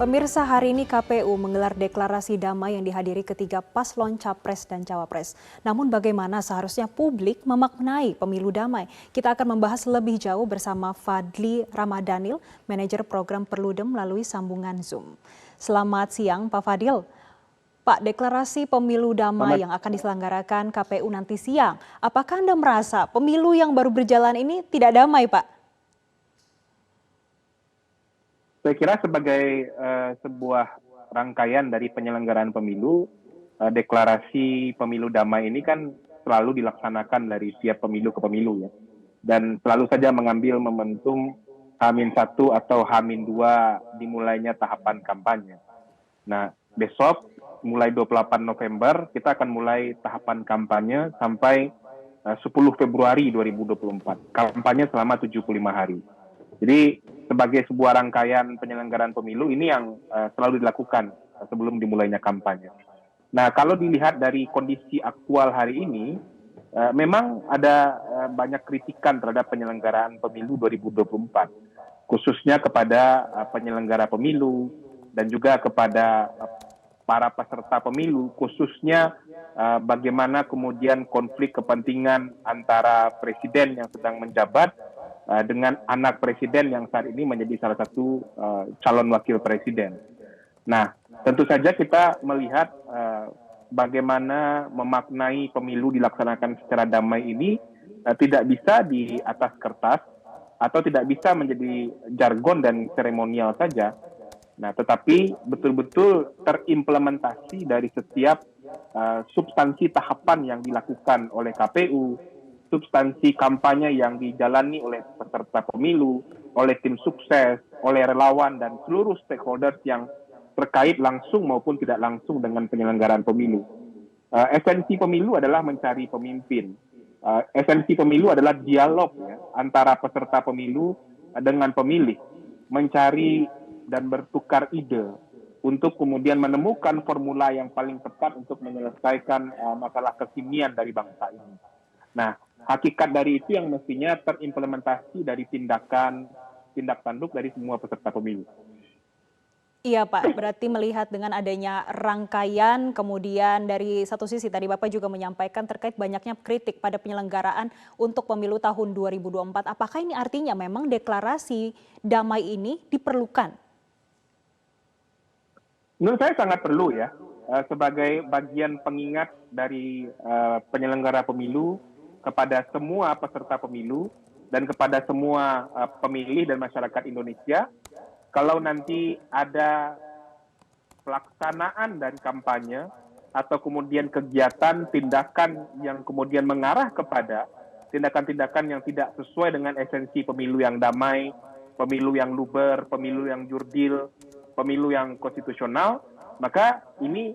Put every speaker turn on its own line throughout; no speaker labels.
Pemirsa, hari ini KPU menggelar deklarasi damai yang dihadiri ketiga paslon Capres dan Cawapres. Namun bagaimana seharusnya publik memaknai pemilu damai? Kita akan membahas lebih jauh bersama Fadli Ramadhanil, manajer program Perludem melalui sambungan Zoom. Selamat siang Pak Fadil. Pak, deklarasi pemilu damai yang akan diselenggarakan KPU nanti siang. Apakah Anda merasa pemilu yang baru berjalan ini tidak damai, Pak?
Saya kira sebagai sebuah rangkaian dari penyelenggaraan pemilu, deklarasi pemilu damai ini kan selalu dilaksanakan dari tiap pemilu ke pemilu ya. Dan selalu saja mengambil momentum H-1 atau H-2 dimulainya tahapan kampanye. Nah, besok mulai 28 November kita akan mulai tahapan kampanye sampai 10 Februari 2024. Kampanye selama 75 hari. Jadi sebagai sebuah rangkaian penyelenggaraan pemilu ini yang selalu dilakukan sebelum dimulainya kampanye. Nah, kalau dilihat dari kondisi aktual hari ini, memang ada banyak kritikan terhadap penyelenggaraan pemilu 2024, khususnya kepada penyelenggara pemilu dan juga kepada para peserta pemilu, khususnya bagaimana kemudian konflik kepentingan antara presiden yang sedang menjabat dengan anak presiden yang saat ini menjadi salah satu calon wakil presiden. Nah, tentu saja kita melihat bagaimana memaknai pemilu dilaksanakan secara damai ini tidak bisa di atas kertas atau tidak bisa menjadi jargon dan seremonial saja. Nah, tetapi betul-betul terimplementasi dari setiap substansi tahapan yang dilakukan oleh KPU, substansi kampanye yang dijalani oleh peserta pemilu, oleh tim sukses, oleh relawan, dan seluruh stakeholders yang terkait langsung maupun tidak langsung dengan penyelenggaraan pemilu. Esensi pemilu adalah mencari pemimpin. Esensi pemilu adalah dialog ya, antara peserta pemilu dengan pemilih, mencari dan bertukar ide untuk kemudian menemukan formula yang paling tepat untuk menyelesaikan masalah kekinian dari bangsa ini. Nah, hakikat dari itu yang mestinya terimplementasi dari tindak tanduk dari semua peserta pemilu.
Iya Pak, berarti melihat dengan adanya rangkaian, kemudian dari satu sisi tadi Bapak juga menyampaikan terkait banyaknya kritik pada penyelenggaraan untuk pemilu tahun 2024. Apakah ini artinya memang deklarasi damai ini diperlukan?
Menurut saya sangat perlu ya, sebagai bagian pengingat dari penyelenggara pemilu kepada semua peserta pemilu dan kepada semua pemilih dan masyarakat Indonesia, kalau nanti ada pelaksanaan dan kampanye atau kemudian kegiatan tindakan yang kemudian mengarah kepada tindakan-tindakan yang tidak sesuai dengan esensi pemilu yang damai, pemilu yang luber, pemilu yang jurdil, pemilu yang konstitusional, maka ini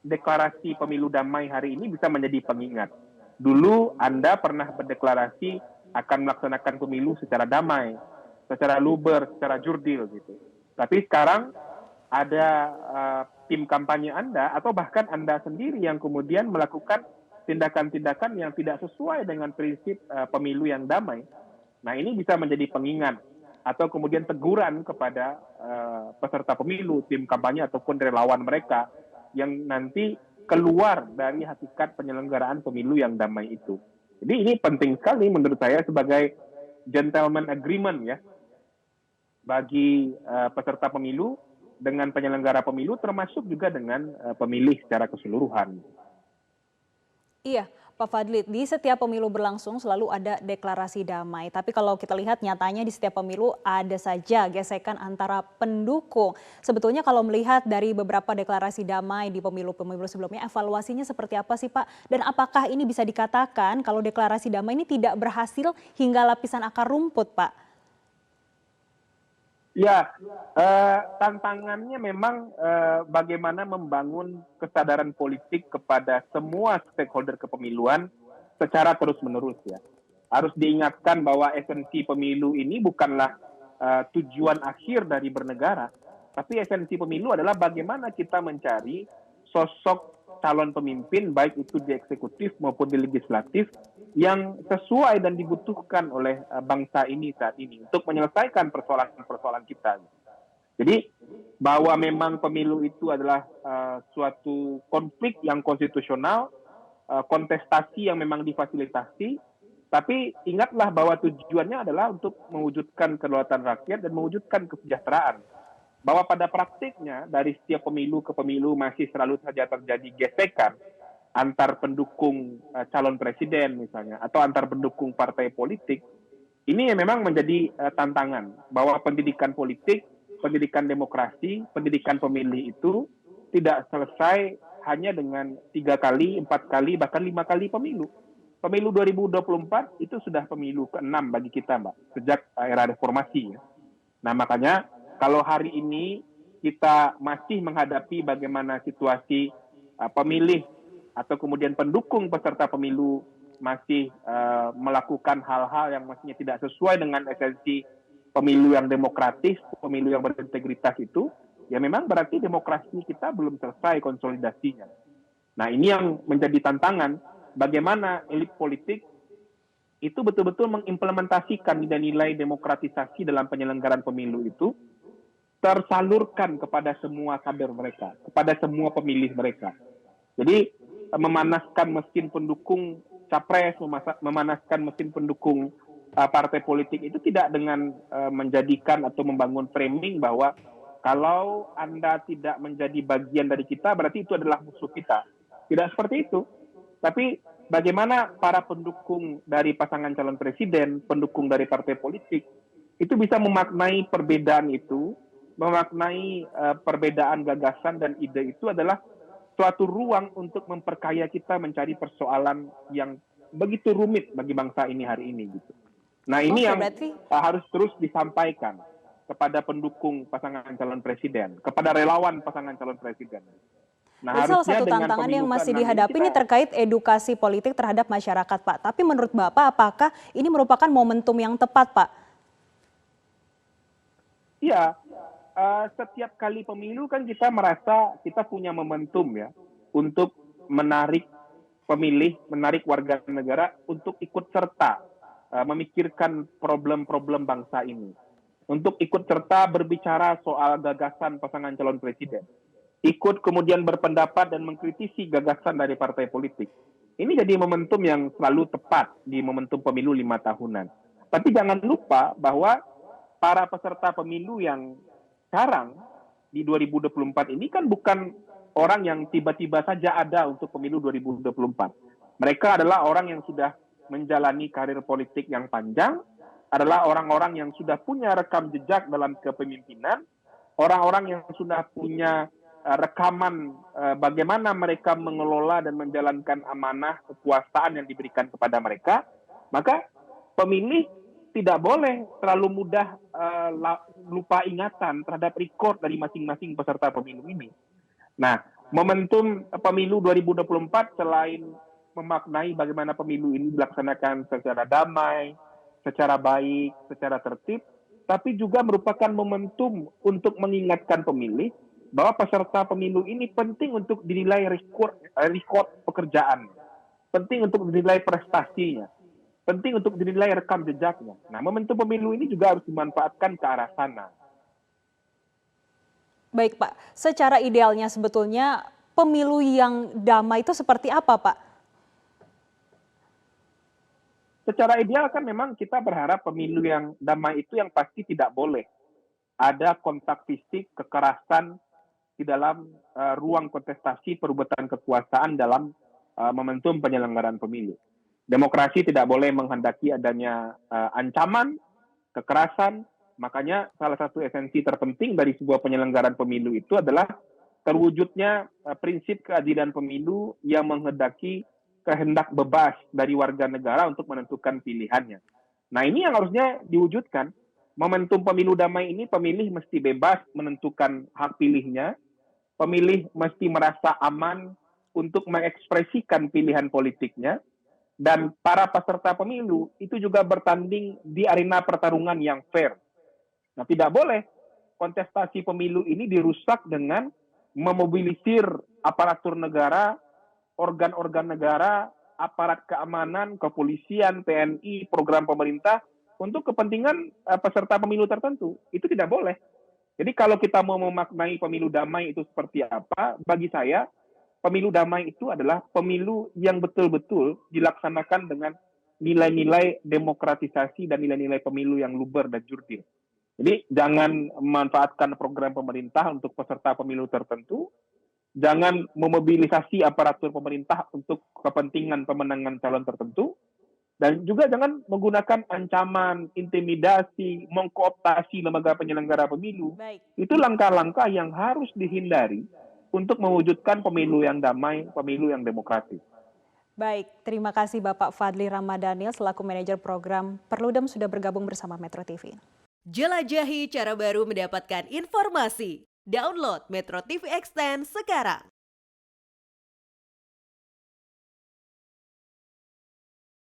deklarasi pemilu damai hari ini bisa menjadi pengingat. Dulu Anda pernah berdeklarasi akan melaksanakan pemilu secara damai, secara luber, secara jurdil gitu. Tapi sekarang ada tim kampanye Anda atau bahkan Anda sendiri yang kemudian melakukan tindakan-tindakan yang tidak sesuai dengan prinsip pemilu yang damai. Nah, ini bisa menjadi pengingat atau kemudian teguran kepada peserta pemilu, tim kampanye ataupun relawan mereka yang nanti keluar dari hakikat penyelenggaraan pemilu yang damai itu. Jadi ini penting sekali menurut saya sebagai gentleman agreement ya bagi peserta pemilu dengan penyelenggara pemilu termasuk juga dengan pemilih secara keseluruhan.
Iya, Pak Fadli, di setiap pemilu berlangsung selalu ada deklarasi damai. Tapi kalau kita lihat nyatanya di setiap pemilu ada saja gesekan antara pendukung. Sebetulnya kalau melihat dari beberapa deklarasi damai di pemilu-pemilu sebelumnya, evaluasinya seperti apa sih Pak? Dan apakah ini bisa dikatakan kalau deklarasi damai ini tidak berhasil hingga lapisan akar rumput Pak?
Ya, tantangannya memang bagaimana membangun kesadaran politik kepada semua stakeholder kepemiluan secara terus-menerus ya. Harus diingatkan bahwa esensi pemilu ini bukanlah tujuan akhir dari bernegara, tapi esensi pemilu adalah bagaimana kita mencari sosok calon pemimpin baik itu di eksekutif maupun di legislatif yang sesuai dan dibutuhkan oleh bangsa ini saat ini untuk menyelesaikan persoalan-persoalan kita. Jadi bahwa memang pemilu itu adalah suatu konflik yang konstitusional, kontestasi yang memang difasilitasi, tapi ingatlah bahwa tujuannya adalah untuk mewujudkan kedaulatan rakyat dan mewujudkan kesejahteraan. Bahwa pada praktiknya dari setiap pemilu ke pemilu masih selalu saja terjadi gesekan antar pendukung calon presiden misalnya, atau antar pendukung partai politik. Ini yang memang menjadi tantangan bahwa pendidikan politik, pendidikan demokrasi, pendidikan pemilih itu tidak selesai hanya dengan 3 kali, 4 kali, bahkan 5 kali pemilu. Pemilu 2024 itu sudah pemilu ke-6 bagi kita, Mbak, sejak era reformasi. Ya. Nah, makanya kalau hari ini kita masih menghadapi bagaimana situasi pemilih atau kemudian pendukung peserta pemilu masih melakukan hal-hal yang mestinya tidak sesuai dengan esensi pemilu yang demokratis, pemilu yang berintegritas itu, ya memang berarti demokrasi kita belum selesai konsolidasinya. Nah, ini yang menjadi tantangan, bagaimana elit politik itu betul-betul mengimplementasikan nilai-nilai demokratisasi dalam penyelenggaraan pemilu itu tersalurkan kepada semua kader mereka, kepada semua pemilih mereka. Jadi memanaskan mesin pendukung capres, memanaskan mesin pendukung partai politik itu tidak dengan menjadikan atau membangun framing bahwa kalau Anda tidak menjadi bagian dari kita, berarti itu adalah musuh kita. Tidak seperti itu. Tapi bagaimana para pendukung dari pasangan calon presiden, pendukung dari partai politik, itu bisa memaknai perbedaan itu, memaknai perbedaan gagasan dan ide itu adalah suatu ruang untuk memperkaya kita mencari persoalan yang begitu rumit bagi bangsa ini hari ini gitu. Nah, ini yang harus terus disampaikan kepada pendukung pasangan calon presiden, kepada relawan pasangan calon presiden. Nah,
salah satu tantangan yang masih dihadapi ini terkait edukasi politik terhadap masyarakat, Pak. Tapi menurut Bapak, apakah ini merupakan momentum yang tepat, Pak?
Iya, setiap kali pemilu kan kita merasa kita punya momentum ya untuk menarik pemilih, menarik warga negara untuk ikut serta memikirkan problem-problem bangsa ini, untuk ikut serta berbicara soal gagasan pasangan calon presiden, ikut kemudian berpendapat dan mengkritisi gagasan dari partai politik. Ini jadi momentum yang selalu tepat di momentum pemilu 5 tahunan. Tapi jangan lupa bahwa para peserta pemilu yang sekarang di 2024 ini kan bukan orang yang tiba-tiba saja ada untuk pemilu 2024. Mereka adalah orang yang sudah menjalani karir politik yang panjang, adalah orang-orang yang sudah punya rekam jejak dalam kepemimpinan, orang-orang yang sudah punya rekaman bagaimana mereka mengelola dan menjalankan amanah kekuasaan yang diberikan kepada mereka. Maka pemilih tidak boleh terlalu mudah lupa ingatan terhadap rekod dari masing-masing peserta pemilu ini. Nah, momentum pemilu 2024 selain memaknai bagaimana pemilu ini dilaksanakan secara damai, secara baik, secara tertib, tapi juga merupakan momentum untuk mengingatkan pemilih bahwa peserta pemilu ini penting untuk dinilai rekod pekerjaan, penting untuk dinilai prestasinya, penting untuk dinilai rekam jejaknya. Nah, momentum pemilu ini juga harus dimanfaatkan ke arah sana.
Baik, Pak. Secara idealnya sebetulnya pemilu yang damai itu seperti apa, Pak?
Secara ideal kan memang kita berharap pemilu yang damai itu yang pasti tidak boleh ada kontak fisik, kekerasan di dalam ruang kontestasi perebutan kekuasaan dalam momentum penyelenggaraan pemilu. Demokrasi tidak boleh menghendaki adanya ancaman, kekerasan. Makanya salah satu esensi terpenting dari sebuah penyelenggaraan pemilu itu adalah terwujudnya prinsip keadilan pemilu yang menghendaki kehendak bebas dari warga negara untuk menentukan pilihannya. Nah, ini yang harusnya diwujudkan. Momentum pemilu damai ini, pemilih mesti bebas menentukan hak pilihnya, pemilih mesti merasa aman untuk mengekspresikan pilihan politiknya, dan para peserta pemilu itu juga bertanding di arena pertarungan yang fair. Nah, tidak boleh kontestasi pemilu ini dirusak dengan memobilisir aparatur negara, organ-organ negara, aparat keamanan, kepolisian, TNI, program pemerintah untuk kepentingan peserta pemilu tertentu. Itu tidak boleh. Jadi kalau kita mau memaknai pemilu damai itu seperti apa, bagi saya pemilu damai itu adalah pemilu yang betul-betul dilaksanakan dengan nilai-nilai demokratisasi dan nilai-nilai pemilu yang luber dan jurdil. Jadi jangan memanfaatkan program pemerintah untuk peserta pemilu tertentu, jangan memobilisasi aparatur pemerintah untuk kepentingan pemenangan calon tertentu, dan juga jangan menggunakan ancaman, intimidasi, mengkooptasi lembaga penyelenggara pemilu.
Baik.
Itu langkah-langkah yang harus dihindari untuk mewujudkan pemilu yang damai, pemilu yang demokratis.
Baik, terima kasih Bapak Fadli Ramadhanil selaku manajer program Perludem sudah bergabung bersama Metro TV.
Jelajahi cara baru mendapatkan informasi. Download Metro TV Extend sekarang.